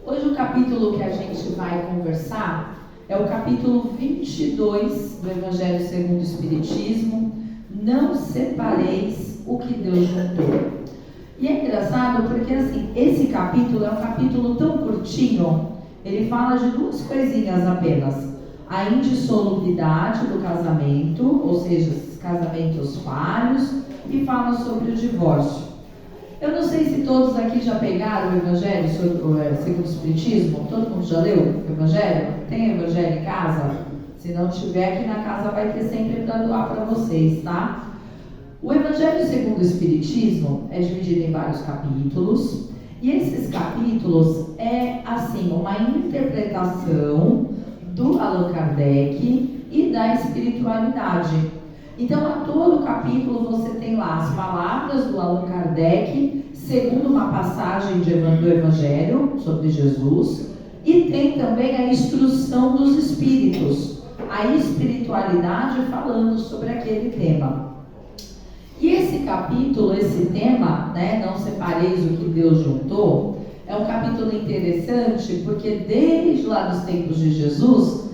Hoje o capítulo que a gente vai conversar é o capítulo 22 do Evangelho segundo o Espiritismo. Não separeis o que Deus juntou. E é engraçado porque assim, esse capítulo é um capítulo tão curtinho, ele fala de duas coisinhas apenas: a indissolubidade do casamento, ou seja, casamentos falhos, e fala sobre o divórcio. Eu não sei se todos aqui já pegaram o Evangelho segundo o Espiritismo. Todo mundo já leu o Evangelho? Tem o Evangelho em casa? Se não tiver, aqui na casa vai ter sempre para doar para vocês, tá? O Evangelho segundo o Espiritismo é dividido em vários capítulos, e esses capítulos é assim uma interpretação do Allan Kardec e da espiritualidade. Então, a todo capítulo você tem lá as palavras do Allan Kardec, segundo uma passagem do Evangelho sobre Jesus, e tem também a instrução dos espíritos, a espiritualidade falando sobre aquele tema. E esse capítulo, esse tema, não separeis o que Deus juntou, é um capítulo interessante porque desde lá dos tempos de Jesus,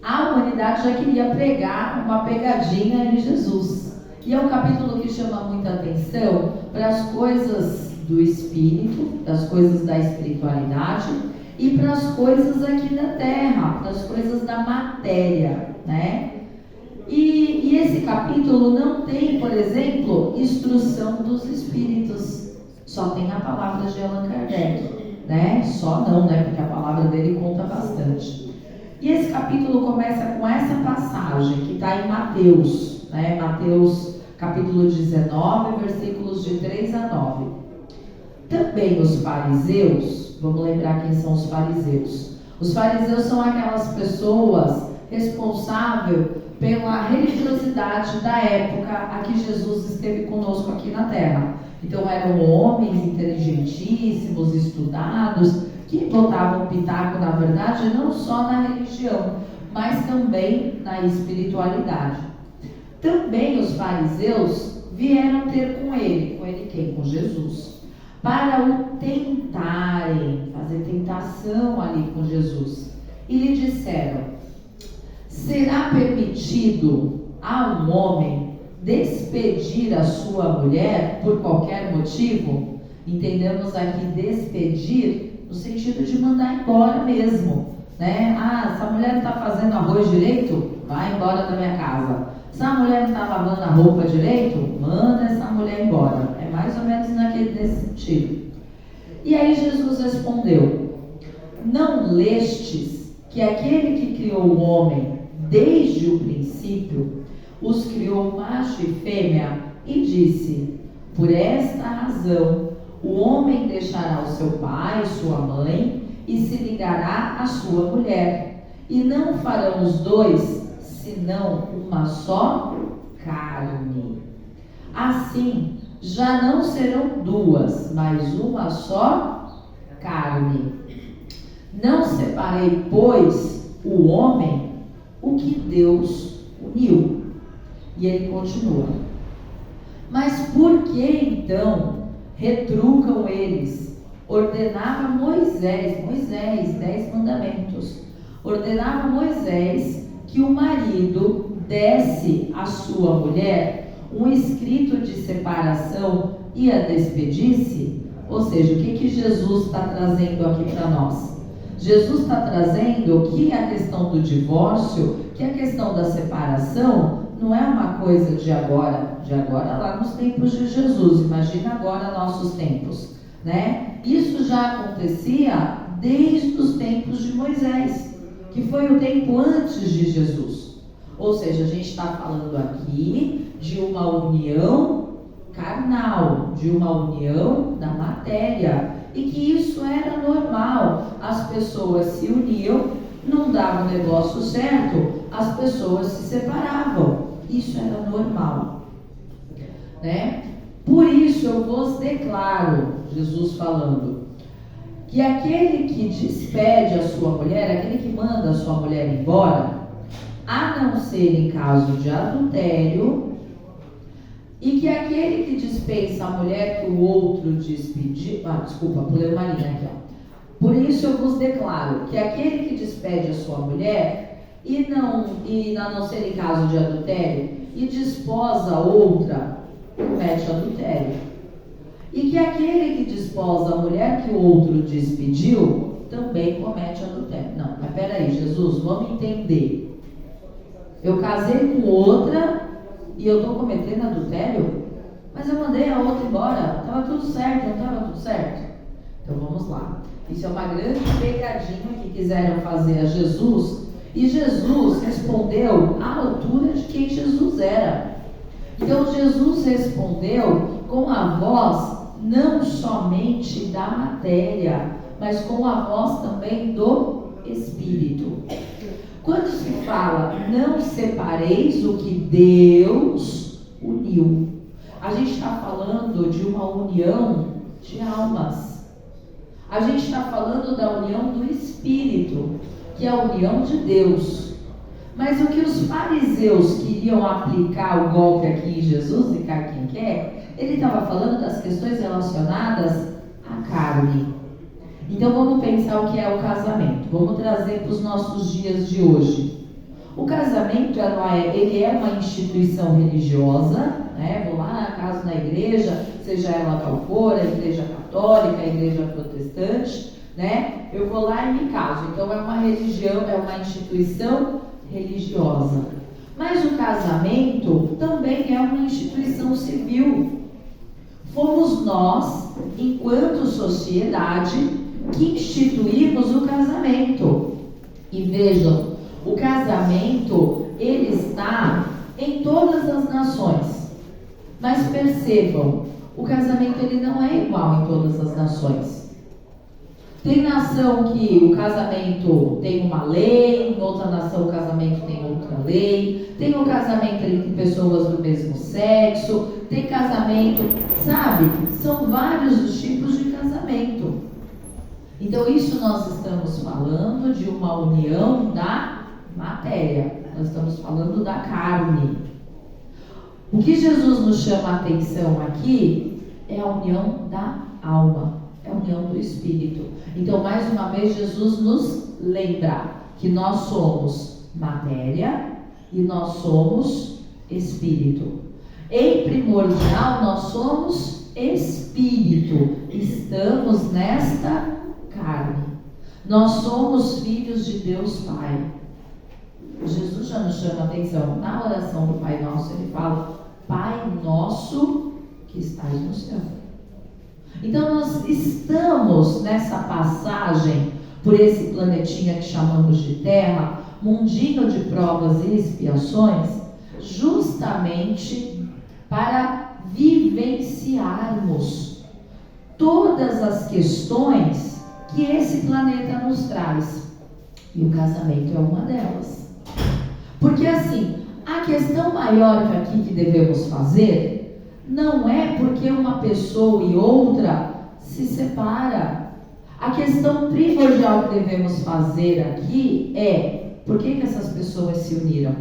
a humanidade já queria pregar uma pegadinha em Jesus. E é um capítulo que chama muita atenção para as coisas do espírito, das coisas da espiritualidade e para as coisas aqui da terra, para as coisas da matéria, E esse capítulo não tem, por exemplo, instrução dos espíritos. Só tem a palavra de Allan Kardec, Só não, porque a palavra dele conta bastante. E esse capítulo começa com essa passagem que está em Mateus, Mateus capítulo 19, versículos de 3 a 9. Também os fariseus, vamos lembrar quem são os fariseus. Os fariseus são aquelas pessoas responsáveis pela religiosidade da época a que Jesus esteve conosco aqui na Terra. Então eram homens inteligentíssimos, estudados, que botavam pitaco, na verdade, não só na religião, mas também na espiritualidade. Também os fariseus vieram ter com ele quem? Com Jesus, para o tentarem, fazer tentação ali com Jesus. E lhe disseram: será permitido a um homem despedir a sua mulher por qualquer motivo? Entendemos aqui despedir no sentido de mandar embora mesmo, essa mulher não está fazendo arroz direito? Vai embora da minha casa. Essa mulher não está lavando a roupa direito? Manda essa mulher embora. É mais ou menos nesse sentido. E aí Jesus respondeu: não lestes que aquele que criou o homem desde o princípio os criou macho e fêmea, e disse: por esta razão o homem deixará o seu pai e sua mãe e se ligará à sua mulher, e não farão os dois senão uma só carne. Assim, já não serão duas, mas uma só carne. Não separei, pois, o homem o que Deus uniu. E ele continua: mas por que então retrucam eles? Ordenava Moisés, 10 mandamentos. Ordenava Moisés que o marido desse à sua mulher um escrito de separação e a despedisse. Ou seja, o que Jesus está trazendo aqui para nós? Jesus está trazendo que a questão do divórcio, que a questão da separação não é uma coisa de agora lá nos tempos de Jesus. Imagina agora nossos tempos, Isso já acontecia desde os tempos de Moisés, que foi o tempo antes de Jesus. Ou seja, a gente está falando aqui de uma união carnal, de uma união da matéria, e que isso era normal. As pessoas se uniam, não dava o negócio certo, as pessoas se separavam. Isso era normal, Por isso eu vos declaro, Jesus falando, que aquele que despede a sua mulher, aquele que manda a sua mulher embora, a não ser em caso de adultério, e que aquele que dispensa a mulher que o outro despediu, pulei uma linha aqui, Por isso eu vos declaro que aquele que despede a sua mulher, e a não ser em caso de adultério, e desposa outra, comete adultério. E que aquele que desposa a mulher que o outro despediu, também comete adultério. Não, mas peraí, Jesus, vamos entender. Eu casei com outra e eu estou cometendo adultério? Mas eu mandei a outra embora, estava tudo certo, não estava tudo certo? Então vamos lá. Isso é uma grande pegadinha que quiseram fazer a Jesus, e Jesus respondeu à altura de quem Jesus era. Então Jesus respondeu com a voz não somente da matéria, mas com a voz também do Espírito. Quando se fala, não separeis o que Deus uniu, a gente está falando de uma união de almas. A gente está falando da união do Espírito, que é a união de Deus. Mas o que os fariseus queriam aplicar o golpe aqui em Jesus, e cá quem quer, ele estava falando das questões relacionadas à carne. Então vamos pensar o que é o casamento. Vamos trazer para os nossos dias de hoje. O casamento ele é uma instituição religiosa, né? Vou lá, caso na igreja, seja ela qual for, a igreja católica, a igreja protestante, né? Eu vou lá e me caso. Então é uma religião, é uma instituição religiosa. Mas o casamento também é uma instituição civil. Fomos nós, enquanto sociedade, que instituímos o casamento. E vejam, o casamento, ele está em todas as nações. Mas percebam, o casamento ele não é igual em todas as nações. Tem nação que o casamento tem uma lei, em outra nação o casamento tem outra lei, tem o casamento entre pessoas do mesmo sexo, tem casamento, sabe? São vários os tipos de casamento. Então isso nós estamos falando de uma união da matéria, nós estamos falando da carne. O que Jesus nos chama a atenção aqui é a união da alma, é a união do Espírito. Então, mais uma vez, Jesus nos lembra que nós somos matéria e nós somos Espírito. Em primordial, nós somos Espírito, estamos nesta carne. Nós somos filhos de Deus Pai. Jesus já nos chama a atenção. Na oração do Pai Nosso, ele fala: Pai Nosso que estás no céu. Então nós estamos nessa passagem por esse planetinha que chamamos de Terra, mundinho de provas e expiações, justamente para vivenciarmos todas as questões que esse planeta nos traz. E o casamento é uma delas. Porque assim, a questão maior aqui que devemos fazer não é porque uma pessoa e outra se separa. A questão primordial que devemos fazer aqui é: por que essas pessoas se uniram?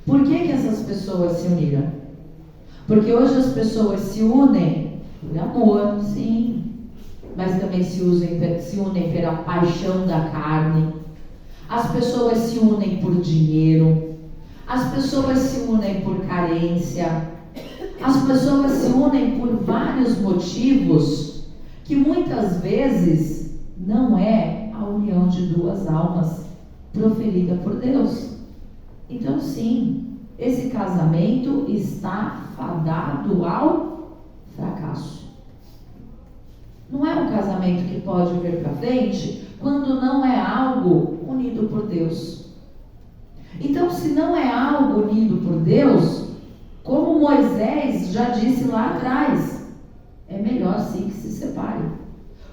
Por que essas pessoas se uniram? Porque hoje as pessoas se unem por amor, sim, mas também se unem pela paixão da carne. As pessoas se unem por dinheiro. As pessoas se unem por carência. As pessoas se unem por vários motivos que muitas vezes não é a união de duas almas proferida por Deus. Então sim, esse casamento está fadado ao fracasso. Não é um casamento que pode vir para frente quando não é algo unido por Deus. Então, se não é algo unido por Deus, como Moisés já disse lá atrás, é melhor sim que se separe.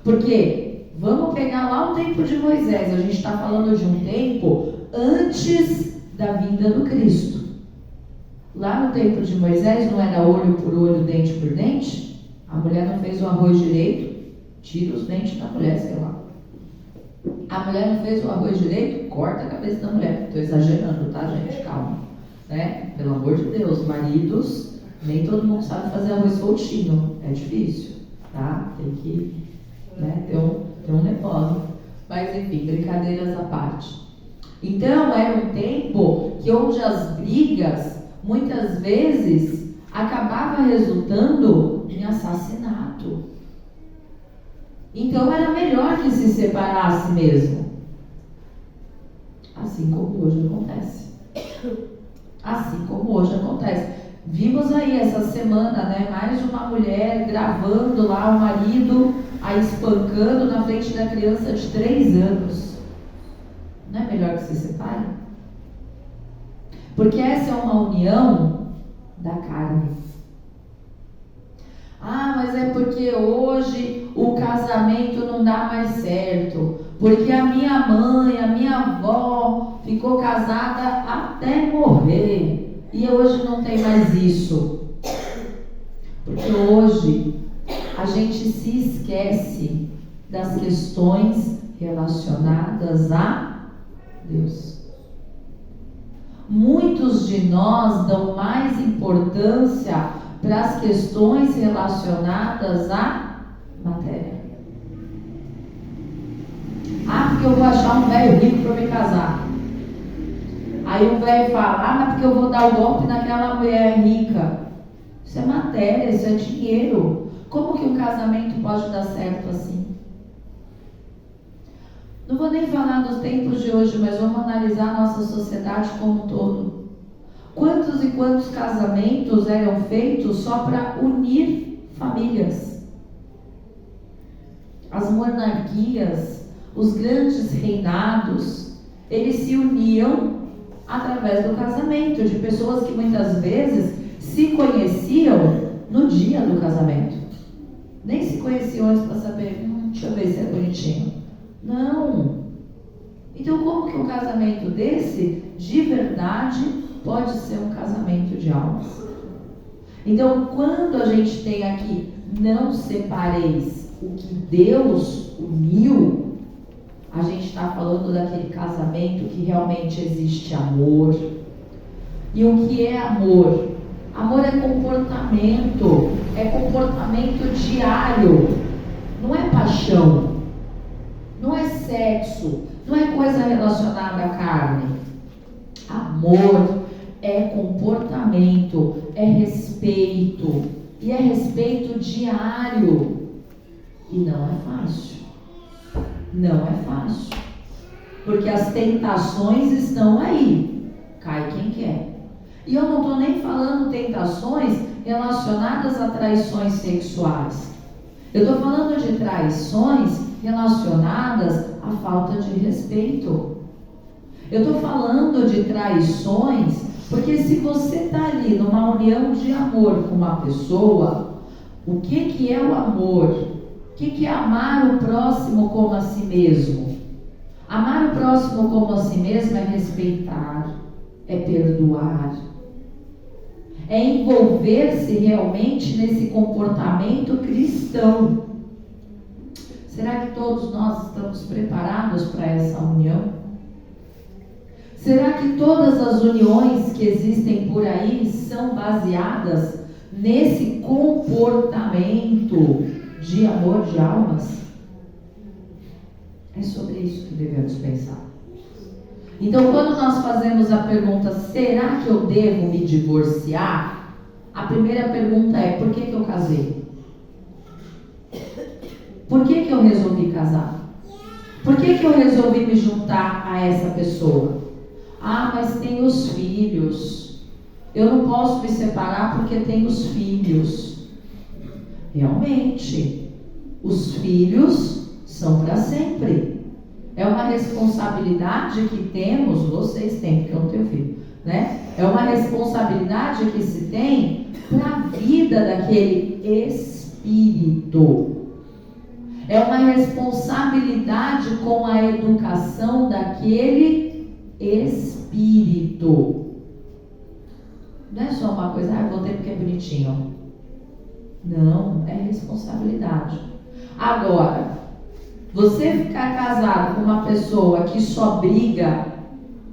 Porque, vamos pegar lá o tempo de Moisés, a gente está falando de um tempo antes da vinda do Cristo. Lá no tempo de Moisés não era olho por olho, dente por dente? A mulher não fez o arroz direito, tira os dentes da mulher, sei lá. A mulher não fez o arroz direito, corta a cabeça da mulher. Estou exagerando, tá, gente? Calma. Né? Pelo amor de Deus, maridos, nem todo mundo sabe fazer arroz soltinho. É difícil, tá? Tem que né? Tem um negócio. Mas enfim, brincadeiras à parte. Então, era um tempo que onde as brigas, muitas vezes, acabava resultando em assassinato. Então, era melhor que se separasse mesmo. Assim como hoje acontece. Assim como hoje acontece. Vimos aí essa semana, né, mais de uma mulher gravando lá o marido a espancando na frente da criança de 3 anos. Não é melhor que se separe? Porque essa é uma união da carne. Ah, mas é porque hoje o casamento não dá mais certo. Porque a minha mãe, a minha avó ficou casada até morrer. E hoje não tem mais isso. Porque hoje a gente se esquece das questões relacionadas a Deus. Muitos de nós dão mais importância para as questões relacionadas à matéria. Ah, porque eu vou achar um velho rico para me casar. Aí o velho fala, ah, mas porque eu vou dar o golpe naquela mulher rica. Isso é matéria, isso é dinheiro. Como que um casamento pode dar certo assim? Não vou nem falar dos tempos de hoje, mas vamos analisar a nossa sociedade como um todo. Quantos e quantos casamentos eram feitos só para unir famílias? As monarquias, os grandes reinados, eles se uniam através do casamento, de pessoas que muitas vezes se conheciam no dia do casamento. Nem se conheciam antes para saber, deixa eu ver se é bonitinho. Não. Então, como que um casamento desse, de verdade, pode ser um casamento de almas? Então, quando a gente tem aqui, não separeis o que Deus uniu, a gente está falando daquele casamento que realmente existe amor. E o que é amor? Amor é comportamento diário, não é paixão. Não é sexo, não é coisa relacionada à carne. Amor é comportamento, é respeito. E é respeito diário. E não é fácil. Não é fácil. Porque as tentações estão aí. Cai quem quer. E eu não estou nem falando tentações relacionadas a traições sexuais. Eu estou falando de traições relacionadas à falta de respeito. Eu estou falando de traições porque se você está ali numa união de amor com uma pessoa, o que é o amor? O que é amar o próximo como a si mesmo? Amar o próximo como a si mesmo é respeitar, é perdoar, é envolver-se realmente nesse comportamento cristão. Será que todos nós estamos preparados para essa união? Será que todas as uniões que existem por aí são baseadas nesse comportamento de amor de almas? É sobre isso que devemos pensar. Então, quando nós fazemos a pergunta, será que eu devo me divorciar? A primeira pergunta é, por que eu casei? Por que eu resolvi casar? Por que eu resolvi me juntar a essa pessoa? Ah, mas tem os filhos. Eu não posso me separar porque tem os filhos. Realmente, os filhos são para sempre. É uma responsabilidade que temos, vocês têm, porque eu não tenho filho, né? É uma responsabilidade que se tem para a vida daquele espírito. É uma responsabilidade com a educação daquele espírito. Não é só uma coisa, eu vou ter porque é bonitinho. Não, é responsabilidade. Agora, você ficar casado com uma pessoa que só briga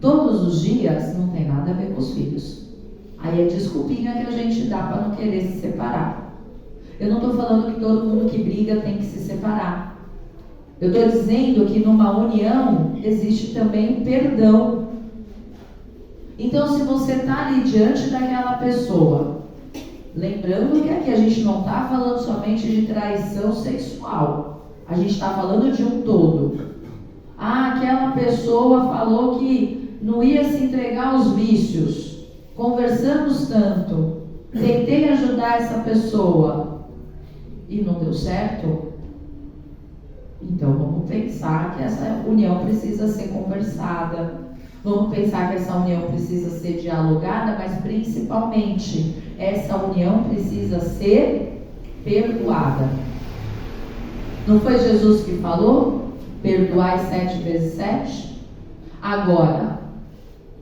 todos os dias, não tem nada a ver com os filhos. Aí é desculpinha que a gente dá para não querer se separar. Eu não estou falando que todo mundo que briga tem que se separar. Eu estou dizendo que numa união existe também o perdão. Então, se você está ali diante daquela pessoa, lembrando que aqui a gente não está falando somente de traição sexual, a gente está falando de um todo. Aquela pessoa falou que não ia se entregar aos vícios, conversamos tanto, tentei ajudar essa pessoa e não deu certo. Então vamos pensar que essa união precisa ser conversada, vamos pensar que essa união precisa ser dialogada, mas principalmente essa união precisa ser perdoada. Não foi Jesus que falou? Perdoai 7 vezes 7? Agora,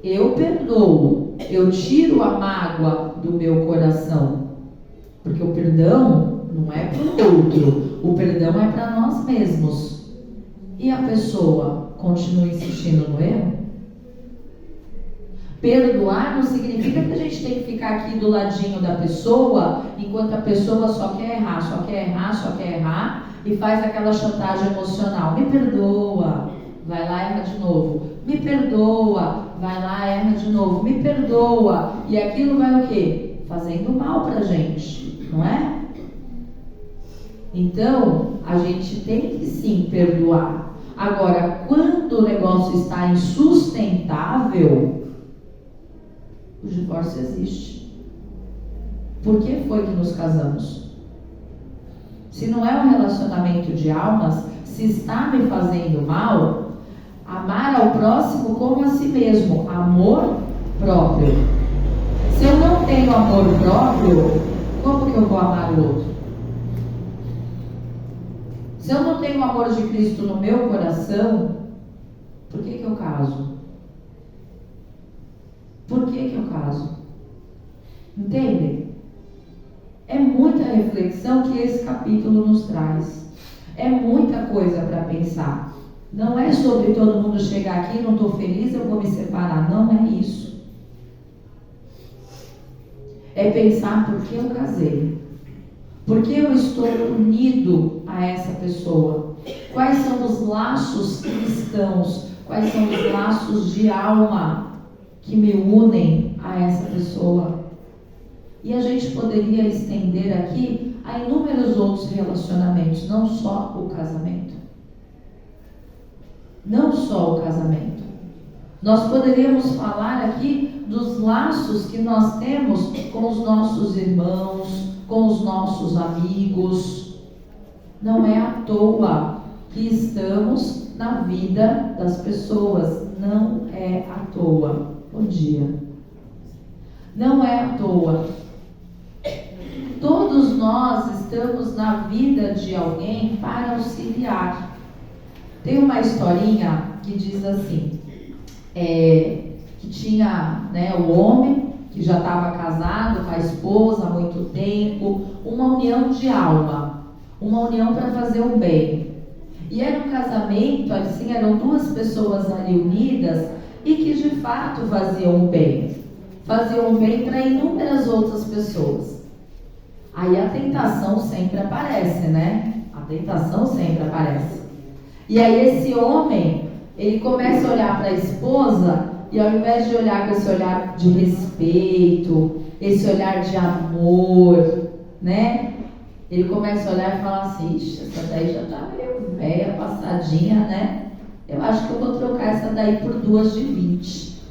eu perdoo, eu tiro a mágoa do meu coração, porque o perdão não é para o outro, o perdão é para nós mesmos. E a pessoa continua insistindo no erro? Perdoar não significa que a gente tem que ficar aqui do ladinho da pessoa, enquanto a pessoa só quer errar, só quer errar, só quer errar, e faz aquela chantagem emocional. Me perdoa, vai lá e erra de novo. Me perdoa, vai lá e erra de novo. Me perdoa. E aquilo vai o quê? Fazendo mal pra gente, não é? Então, a gente tem que sim perdoar. Agora, quando o negócio está insustentável, o divórcio existe. Por que foi que nos casamos? Se não é um relacionamento de almas, se está me fazendo mal, amar ao próximo como a si mesmo, amor próprio. Se eu não tenho amor próprio, como que eu vou amar o outro? Se eu não tenho o amor de Cristo no meu coração, por que eu caso? Por que eu caso? Entende? É muita reflexão que esse capítulo nos traz. É muita coisa para pensar. Não é sobre todo mundo chegar aqui, não estou feliz, eu vou me separar. Não é isso. É pensar por que eu casei. Por que eu estou unido a essa pessoa? Quais são os laços cristãos? Quais são os laços de alma que me unem a essa pessoa? E a gente poderia estender aqui a inúmeros outros relacionamentos, não só o casamento. Não só o casamento. Nós poderíamos falar aqui dos laços que nós temos com os nossos irmãos, com os nossos amigos. Não é à toa que estamos na vida das pessoas. Não é à toa. Bom dia. Não é à toa. Todos nós estamos na vida de alguém para auxiliar. Tem uma historinha que diz assim, que tinha, o homem que já estava casado com a esposa há muito tempo, uma união de alma, uma união para fazer o bem. E era um casamento, assim, eram duas pessoas ali unidas e que de fato faziam o bem para inúmeras outras pessoas. Aí a tentação sempre aparece, né? A tentação sempre aparece. E aí esse homem, ele começa a olhar para a esposa e ao invés de olhar com esse olhar de respeito, esse olhar de amor, né? Ele começa a olhar e falar assim, ixi, essa daí já tá meio velha, passadinha, né? Eu acho que eu vou trocar essa daí por 2 de 20.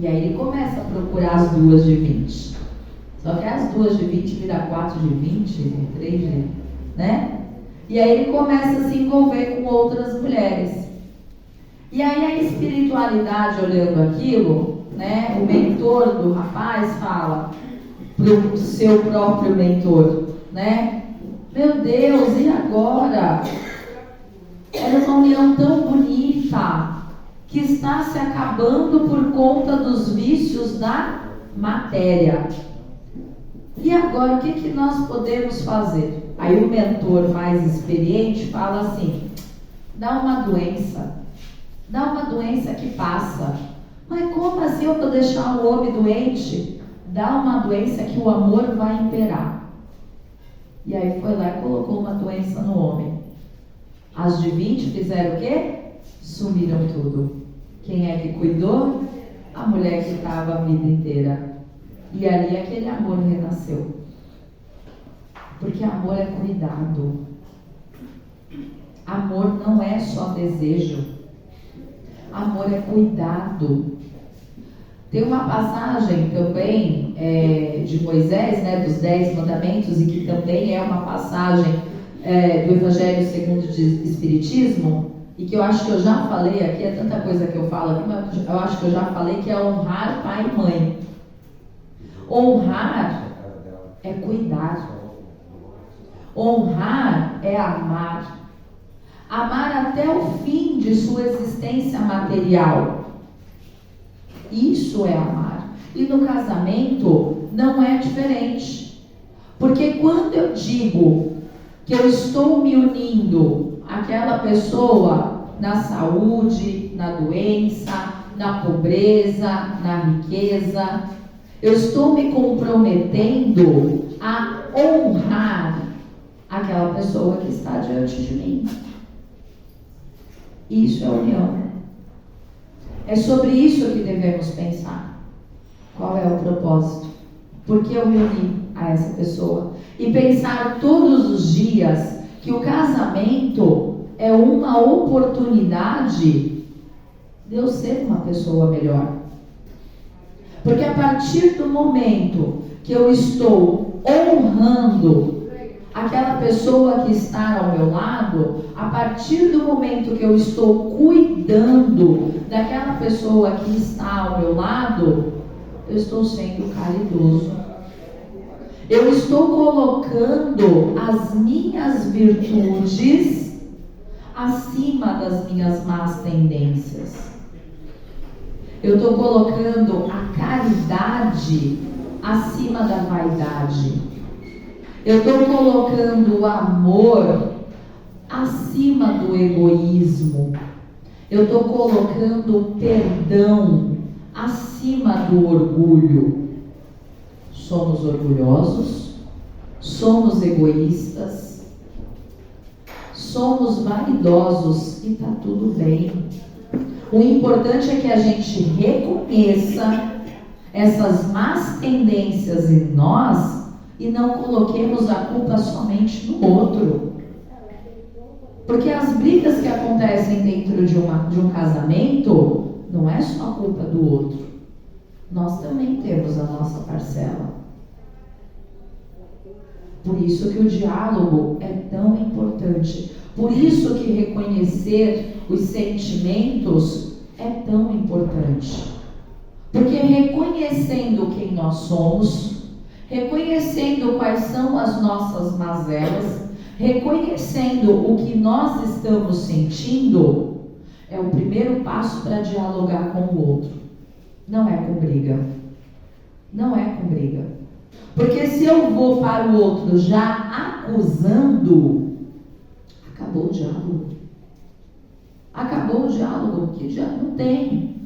E aí ele começa a procurar as 2 de 20. Só que as 2 de 20 vira 4 de 20, 3 de... né? E aí ele começa a se envolver com outras mulheres. E aí a espiritualidade, olhando aquilo, né? O mentor do rapaz fala pro seu próprio mentor, né? Meu Deus, e agora? Era uma união tão bonita que está se acabando por conta dos vícios da matéria. E agora, o que nós podemos fazer? Aí o mentor mais experiente fala assim, dá uma doença que passa. Mas como assim eu vou deixar o homem doente? Dá uma doença que o amor vai imperar. E aí foi lá e colocou uma doença no homem. A As de 20 fizeram o quê? Sumiram tudo. Quem é que cuidou? A mulher que estava a vida inteira. E ali aquele amor renasceu. Porque amor é cuidado. Amor não é só desejo. Amor é cuidado. Tem uma passagem também de Moisés, né, dos 10 mandamentos, e que também é uma passagem do Evangelho segundo o Espiritismo, e que eu acho que eu já falei aqui, é tanta coisa que eu falo aqui, mas eu acho que eu já falei, que é honrar pai e mãe. Honrar é cuidar. Honrar é amar. Amar até o fim de sua existência material. Isso é amar. E no casamento não é diferente. Porque quando eu digo que eu estou me unindo àquela pessoa na saúde, na doença, na pobreza, na riqueza, eu estou me comprometendo a honrar aquela pessoa que está diante de mim. Isso é união. É sobre isso que devemos pensar. Qual é o propósito? Por que eu me uni a essa pessoa? E pensar todos os dias que o casamento é uma oportunidade de eu ser uma pessoa melhor. Porque a partir do momento que eu estou honrando aquela pessoa que está ao meu lado, a partir do momento que eu estou cuidando daquela pessoa que está ao meu lado, eu estou sendo caridoso. Eu estou colocando as minhas virtudes acima das minhas más tendências. Eu estou colocando a caridade acima da vaidade. Eu estou colocando o amor acima do egoísmo. Eu estou colocando o perdão acima do orgulho. Somos orgulhosos, somos egoístas, somos vaidosos e está tudo bem. O importante é que a gente reconheça essas más tendências em nós e não coloquemos a culpa somente no outro. Porque as brigas que acontecem dentro de um casamento não é só a culpa do outro. Nós também temos a nossa parcela. Por isso que o diálogo é tão importante. Por isso que reconhecer os sentimentos é tão importante. Porque reconhecendo quem nós somos, reconhecendo quais são as nossas mazelas, reconhecendo o que nós estamos sentindo, é o primeiro passo para dialogar com o outro. Não é com briga. Não é com briga. Porque se eu vou para o outro já acusando, acabou o diálogo. Acabou o diálogo, que já não tem.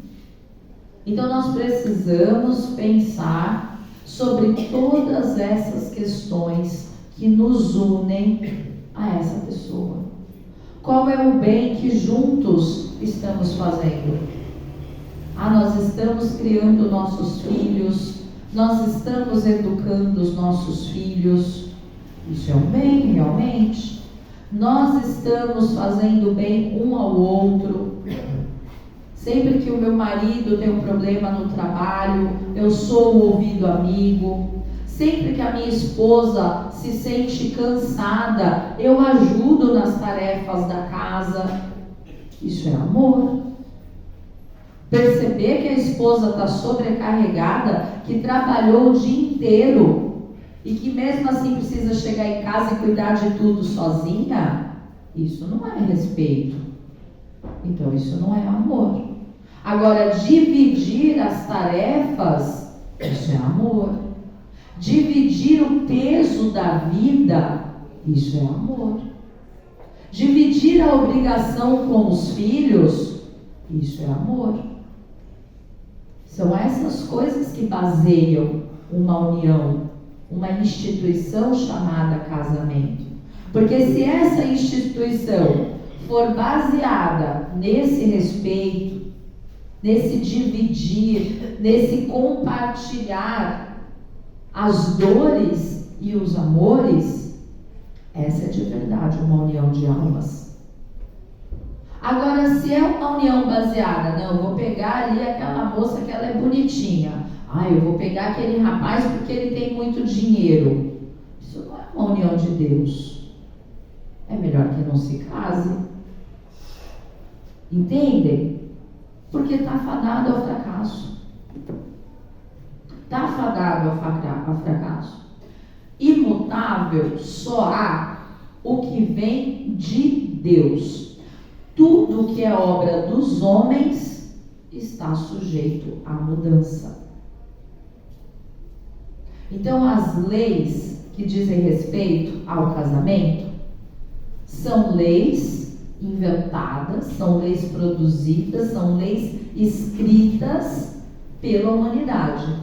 Então nós precisamos pensar sobre todas essas questões que nos unem a essa pessoa. Qual é o bem que juntos estamos fazendo? Nós estamos criando nossos filhos, nós estamos educando os nossos filhos. Isso é um bem, realmente. Nós estamos fazendo bem um ao outro. Sempre que o meu marido tem um problema no trabalho, eu sou o ouvido amigo. Sempre que a minha esposa se sente cansada, eu ajudo nas tarefas da casa. Isso é amor. Perceber que a esposa está sobrecarregada, que trabalhou o dia inteiro e que mesmo assim precisa chegar em casa e cuidar de tudo sozinha, isso não é respeito. Então isso não é amor. Agora, dividir as tarefas, isso é amor. Dividir o peso da vida, isso é amor. Dividir a obrigação com os filhos, isso é amor. São essas coisas que baseiam uma união, uma instituição chamada casamento. Porque se essa instituição for baseada nesse respeito, nesse dividir, nesse compartilhar as dores e os amores, essa é de verdade uma união de almas. Agora, se é uma união baseada, não, eu vou pegar ali aquela moça que ela é bonitinha, eu vou pegar aquele rapaz porque ele tem muito dinheiro, isso não é uma união de Deus. É melhor que não se case. Entendem? Porque está fadado ao fracasso. Está fadado ao fracasso. Imutável só há o que vem de Deus. Tudo que é obra dos homens está sujeito à mudança. Então, as leis que dizem respeito ao casamento são leis inventadas, são leis produzidas, são leis escritas pela humanidade.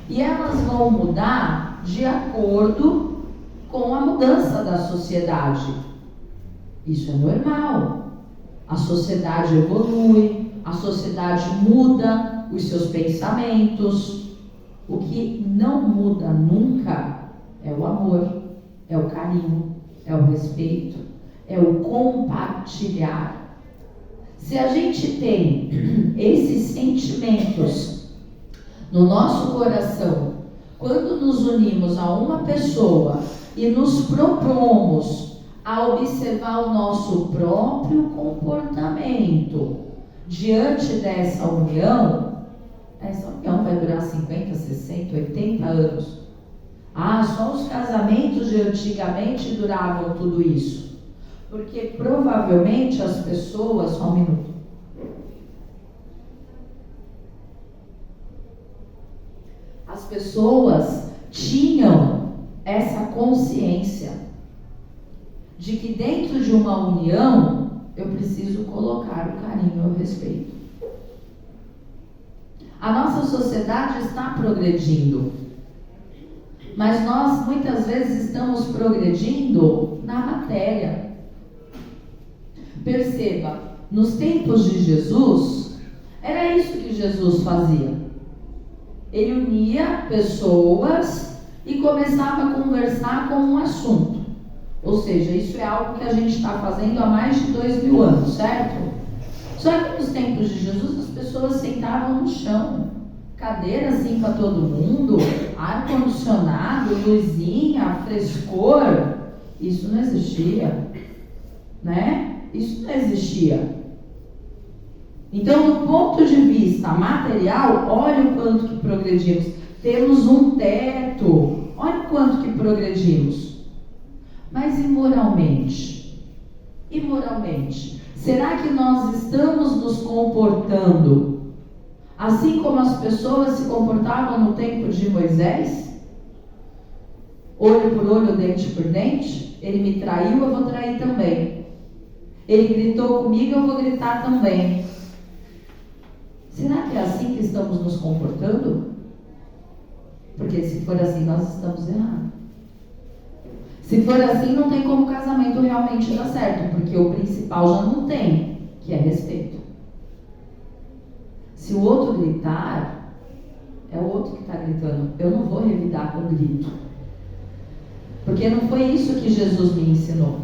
E elas vão mudar de acordo com a mudança da sociedade. Isso é normal. A sociedade evolui, a sociedade muda os seus pensamentos. O que não muda nunca é o amor, é o carinho, é o respeito, é o compartilhar. Se a gente tem esses sentimentos no nosso coração, quando nos unimos a uma pessoa e nos propomos a observar o nosso próprio comportamento diante dessa união, essa união vai durar 50, 60, 80 anos. Só os casamentos de antigamente duravam tudo isso. Porque provavelmente as pessoas... Só um minuto. As pessoas tinham essa consciência de que dentro de uma união eu preciso colocar o carinho e o respeito. A nossa sociedade está progredindo, mas nós muitas vezes estamos progredindo na matéria. Perceba, nos tempos de Jesus, era isso que Jesus fazia. Ele unia pessoas e começava a conversar com um assunto. Ou seja, isso é algo que a gente está fazendo há mais de 2000 anos, certo? Só que nos tempos de Jesus as pessoas sentavam no chão, cadeira assim para todo mundo, ar-condicionado, luzinha, frescor. Isso não existia, né? Isso não existia. Então, do ponto de vista material, olha o quanto que progredimos. Temos um teto, olha o quanto que progredimos. Mas imoralmente? Imoralmente, será que nós estamos nos comportando assim como as pessoas se comportavam no tempo de Moisés? Olho por olho, dente por dente? Ele me traiu, eu vou trair também. Ele gritou comigo, eu vou gritar também. Será que é assim que estamos nos comportando? Porque se for assim, nós estamos errados. Se for assim, não tem como o casamento realmente dar certo, porque o principal já não tem, que é respeito. Se o outro gritar, é o outro que está gritando. Eu não vou revidar com grito. Porque não foi isso que Jesus me ensinou.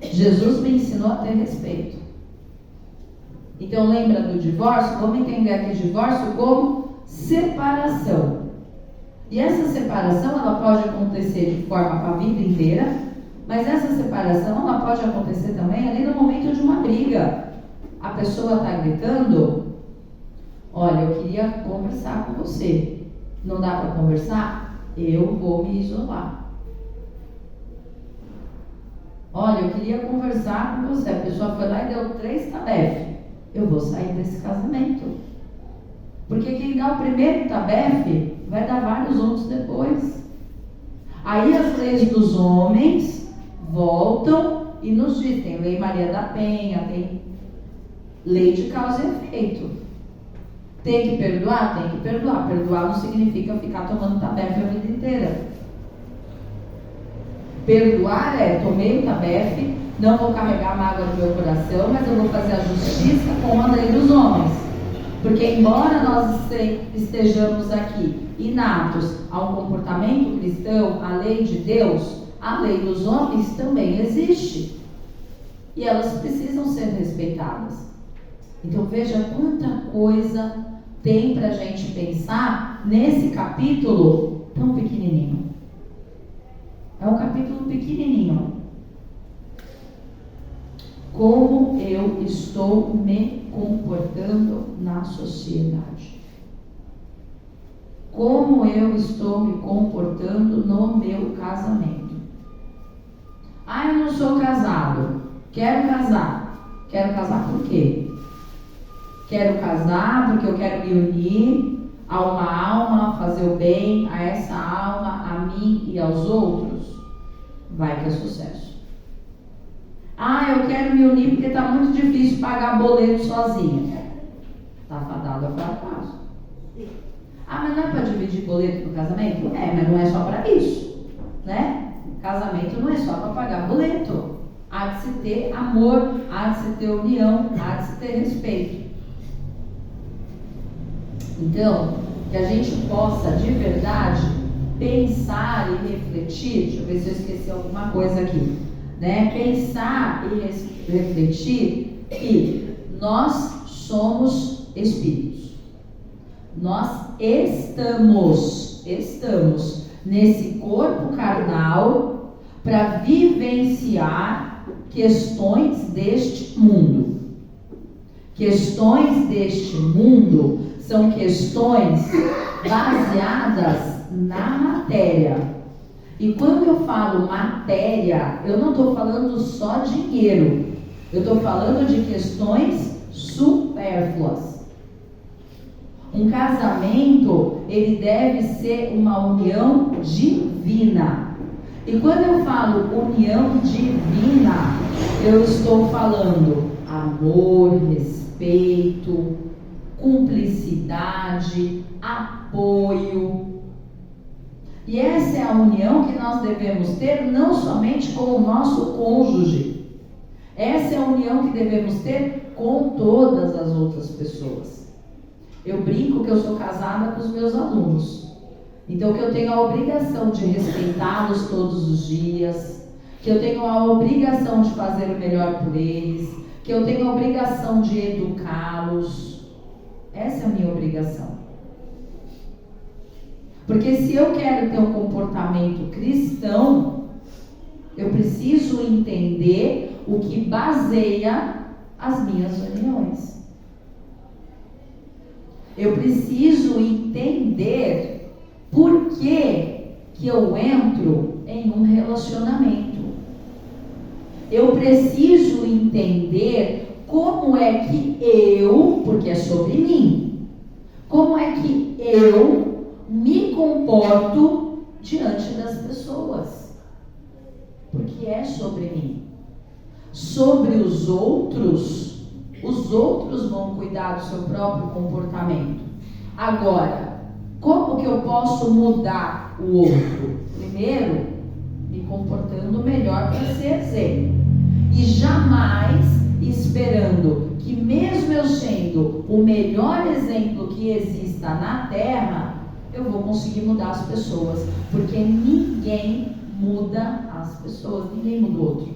Jesus me ensinou a ter respeito. Então lembra do divórcio? Vamos entender aqui divórcio como separação. E essa separação ela pode acontecer de forma para a vida inteira, mas essa separação ela pode acontecer também ali no momento de uma briga. A pessoa está gritando: olha, eu queria conversar com você. Não dá para conversar? Eu vou me isolar. Olha, eu queria conversar com você. A pessoa foi lá e deu 3 tabefes. Eu vou sair desse casamento. Porque quem dá o primeiro tabefe vai dar vários outros depois. Aí as leis dos homens voltam e nos dizem: tem lei Maria da Penha, tem lei de causa e efeito. Tem que perdoar? Tem que perdoar. Perdoar não significa ficar tomando tabefe a vida inteira. Perdoar é: tomei o tabefe, Não vou carregar mágoa no meu coração, mas eu vou fazer a justiça com a lei dos homens. Porque embora nós estejamos aqui inatos ao comportamento cristão, a lei de Deus, a lei dos homens também existe. E elas precisam ser respeitadas. Então veja quanta coisa tem para a gente pensar nesse capítulo tão pequenininho. É um capítulo pequenininho. Como eu estou me comportando na sociedade? Como eu estou me comportando no meu casamento? Ah, eu não sou casado. Quero casar. Quero casar por quê? Quero casar porque eu quero me unir a uma alma, fazer o bem a essa alma, a mim e aos outros. Vai que é sucesso. Ah, eu quero me unir porque está muito difícil pagar boleto sozinha. Está fadado ao fracasso. Ah, mas não é para dividir boleto no casamento? É, mas não é só para isso, né? Casamento não é só para pagar boleto. Há de se ter amor, há de se ter união, há de se ter respeito. Então, que a gente possa de verdade pensar e refletir. Deixa eu ver se eu esqueci alguma coisa aqui, né? Pensar e refletir que nós somos espíritos. Nós estamos nesse corpo carnal para vivenciar questões deste mundo. Questões deste mundo são questões baseadas na matéria. E quando eu falo matéria, eu não estou falando só dinheiro. Eu estou falando de questões supérfluas. Um casamento, ele deve ser uma união divina. E quando eu falo união divina, eu estou falando amor, respeito, cumplicidade, apoio. E essa é a união que nós devemos ter não somente com o nosso cônjuge. Essa é a união que devemos ter com todas as outras pessoas. Eu brinco que eu sou casada com os meus alunos. Então que eu tenho a obrigação de respeitá-los todos os dias, que eu tenho a obrigação de fazer o melhor por eles, que eu tenho a obrigação de educá-los. Essa é a minha obrigação. Porque se eu quero ter um comportamento cristão, eu preciso entender o que baseia as minhas uniões. Eu preciso entender por que eu entro em um relacionamento. Eu preciso entender como é que eu, porque é sobre mim, como é que eu me comporto diante das pessoas. Porque é sobre mim. Sobre os outros vão cuidar do seu próprio comportamento. Agora, como que eu posso mudar o outro? Primeiro, me comportando melhor para ser exemplo. E jamais esperando que mesmo eu sendo o melhor exemplo que exista na Terra, eu vou conseguir mudar as pessoas. Porque ninguém muda as pessoas, ninguém muda o outro.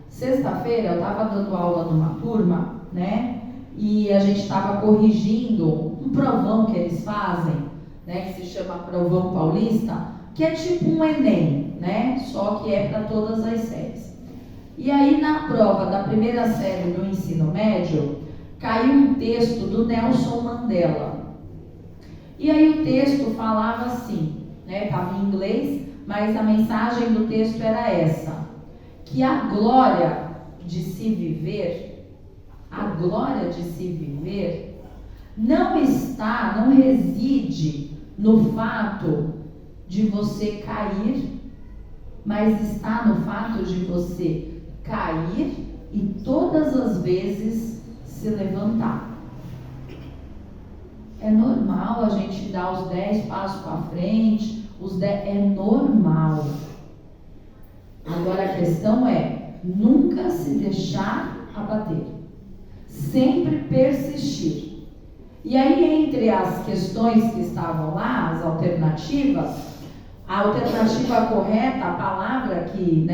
Sexta-feira eu estava dando aula numa turma, né? E a gente estava corrigindo um provão que eles fazem, né? Que se chama Provão Paulista, que é tipo um Enem, né? Só que é para todas as séries. E aí na prova da primeira série do ensino médio, caiu um texto do Nelson Mandela. E aí o texto falava assim, né? Estava em inglês, mas a mensagem do texto era essa: que a glória de se viver não reside no fato de você cair, mas está no fato de você cair e todas as vezes se levantar. É normal a gente dar os 10 passos para frente, É normal. Agora a questão é nunca se deixar abater. Sempre persistir. E aí, entre as questões que estavam lá, as alternativas, a alternativa correta, a palavra que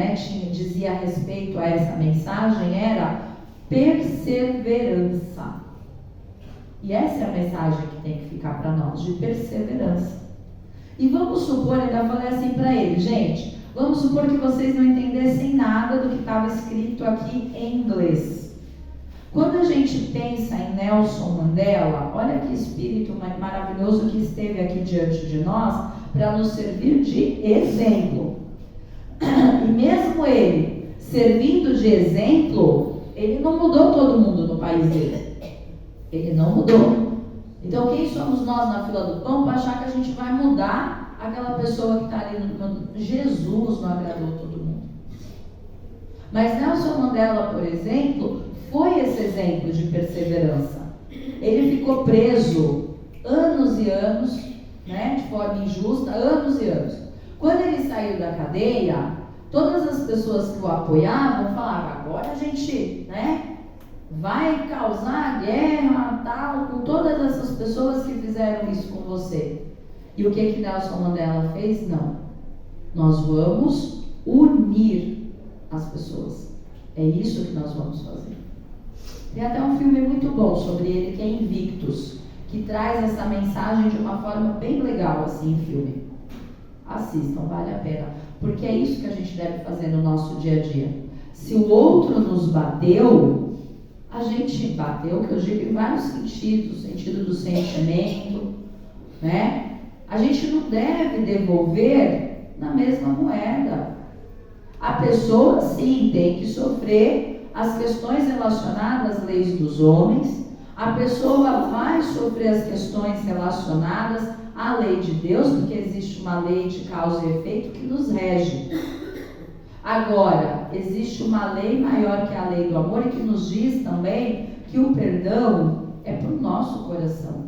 dizia a respeito a essa mensagem era perseverança. E essa é a mensagem que tem que ficar para nós, de perseverança. E vamos supor, ainda falei assim para ele, gente, vamos supor que vocês não entendessem nada do que estava escrito aqui em inglês. Quando a gente pensa em Nelson Mandela, olha que espírito maravilhoso que esteve aqui diante de nós para nos servir de exemplo. E mesmo ele, servindo de exemplo, ele não mudou todo mundo no país dele. Ele não mudou. Então quem somos nós na fila do pão para achar que a gente vai mudar aquela pessoa que está ali Jesus não agradou todo mundo. Mas Nelson Mandela, por exemplo, foi esse exemplo de perseverança. Ele ficou preso anos e anos, de forma injusta, anos e anos. Quando ele saiu da cadeia, todas as pessoas que o apoiavam falavam, agora a gente, vai causar guerra, tal, com todas essas pessoas que fizeram isso com você. E o que Nelson Mandela fez? Não. Nós vamos unir as pessoas. É isso que nós vamos fazer. Tem até um filme muito bom sobre ele, que é Invictus, que traz essa mensagem de uma forma bem legal, assim, em filme. Assistam, vale a pena. Porque é isso que a gente deve fazer no nosso dia a dia. Se o outro nos bateu, a gente bateu, que eu digo em vários sentidos, o sentido do sentimento, A gente não deve devolver na mesma moeda. A pessoa, sim, tem que sofrer as questões relacionadas às leis dos homens, a pessoa vai sofrer as questões relacionadas à lei de Deus, porque existe uma lei de causa e efeito que nos rege. Agora, existe uma lei maior que a lei do amor e que nos diz também que o perdão é para o nosso coração.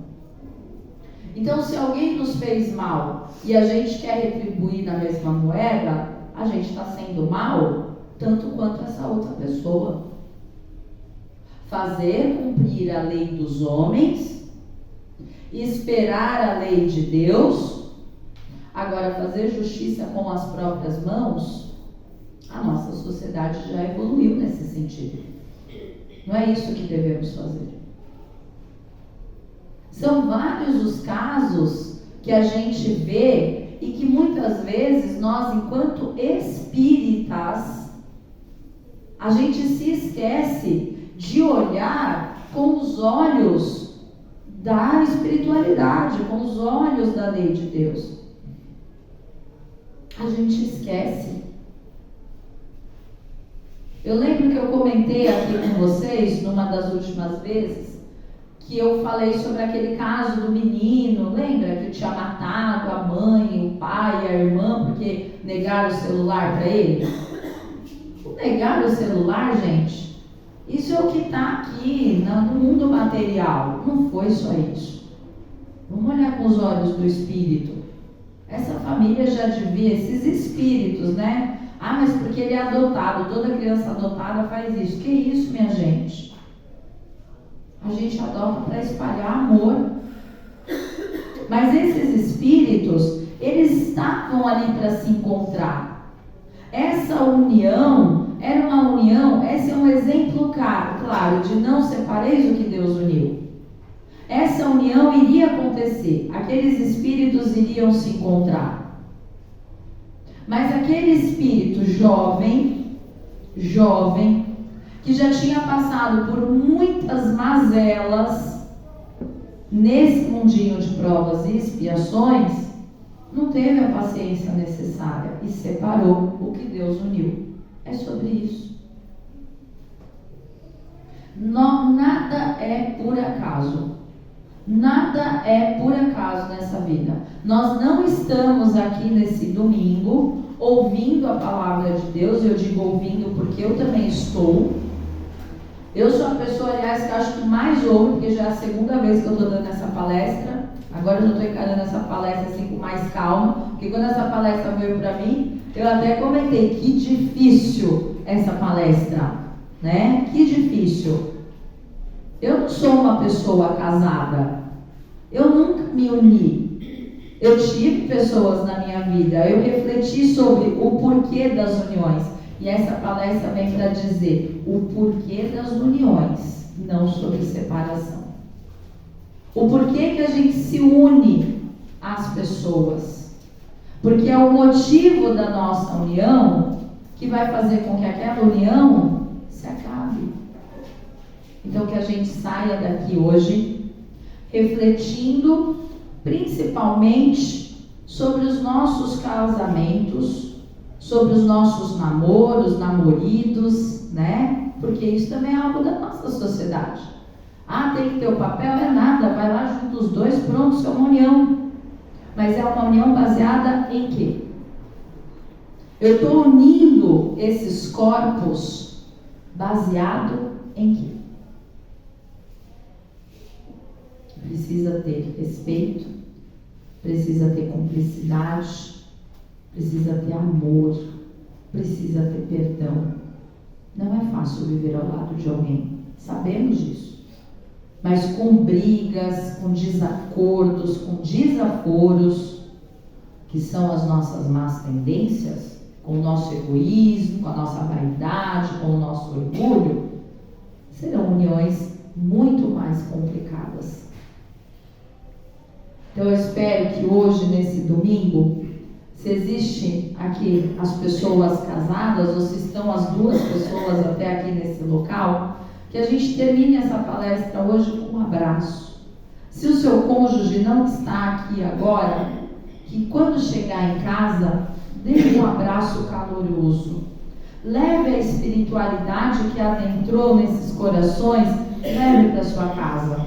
Então, se alguém nos fez mal e a gente quer retribuir na mesma moeda, a gente está sendo mal tanto quanto essa outra pessoa. Fazer cumprir a lei dos homens, esperar a lei de Deus. Agora, fazer justiça com as próprias mãos, a nossa sociedade já evoluiu nesse sentido. Não é isso que devemos fazer. São vários os casos que a gente vê e que muitas vezes nós, enquanto espíritas, a gente se esquece de olhar com os olhos da espiritualidade, com os olhos da lei de Deus. A gente esquece. Eu lembro que eu comentei aqui com vocês, numa das últimas vezes, que eu falei sobre aquele caso do menino, lembra? Que tinha matado a mãe, o pai e a irmã porque negaram o celular para ele. Negar o celular, gente, isso é o que está aqui no mundo material. Não foi só isso. Vamos olhar com os olhos do espírito. Essa família já devia, esses espíritos, mas porque ele é adotado, toda criança adotada faz isso. Que isso, minha gente? A gente adota para espalhar amor. Mas esses espíritos, eles estavam ali para se encontrar. Essa união era uma união, esse é um exemplo claro, de não separeis o que Deus uniu. Essa união iria acontecer, aqueles espíritos iriam se encontrar. Mas aquele espírito jovem, que já tinha passado por muitas mazelas nesse mundinho de provas e expiações, não teve a paciência necessária e separou o que Deus uniu. É sobre isso. Nada é por acaso. Nada é por acaso nessa vida. Nós não estamos aqui nesse domingo ouvindo a palavra de Deus. Eu digo ouvindo porque eu também estou. Eu sou a pessoa, aliás, que acho que mais ouve, porque já é a segunda vez que eu estou dando essa palestra. Agora eu não estou encarando essa palestra assim com mais calma, porque E quando essa palestra veio para mim, eu até comentei, que difícil essa palestra, né? Que difícil. Eu não sou uma pessoa casada. Eu nunca me uni. Eu tive pessoas na minha vida. Eu refleti sobre o porquê das uniões. E essa palestra vem para dizer o porquê das uniões, não sobre separação. O porquê que a gente se une às pessoas. Porque é o motivo da nossa união que vai fazer com que aquela união se acabe. Então que a gente saia daqui hoje refletindo principalmente sobre os nossos casamentos, sobre os nossos namoros, namoridos, né? Porque isso também é algo da nossa sociedade. Ah, tem que ter o papel, é nada, vai lá junto os dois, pronto, isso é uma união. Mas é uma união baseada em quê? Eu estou unindo esses corpos baseado em quê? Precisa ter respeito, precisa ter cumplicidade, precisa ter amor, precisa ter perdão. Não é fácil viver ao lado de alguém, sabemos disso. Mas com brigas, com desacordos, com desaforos, que são as nossas más tendências, com o nosso egoísmo, com a nossa vaidade, com o nosso orgulho, serão uniões muito mais complicadas. Então eu espero que hoje, nesse domingo, se existe aqui as pessoas casadas, ou se estão as duas pessoas até aqui nesse local, que a gente termine essa palestra hoje com um abraço. Se o seu cônjuge não está aqui agora, que quando chegar em casa, dê um abraço caloroso. Leve a espiritualidade que adentrou nesses corações, leve para sua casa.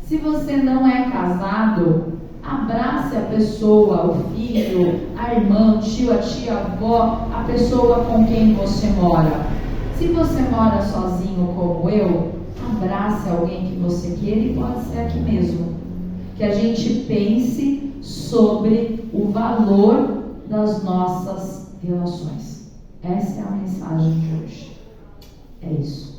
Se você não é casado, abrace a pessoa, o filho, a irmã, o tio, a tia, a avó, a pessoa com quem você mora. Se você mora sozinho como eu, abrace alguém que você queira e pode ser aqui mesmo. Que a gente pense sobre o valor das nossas relações. Essa é a mensagem de hoje. É isso.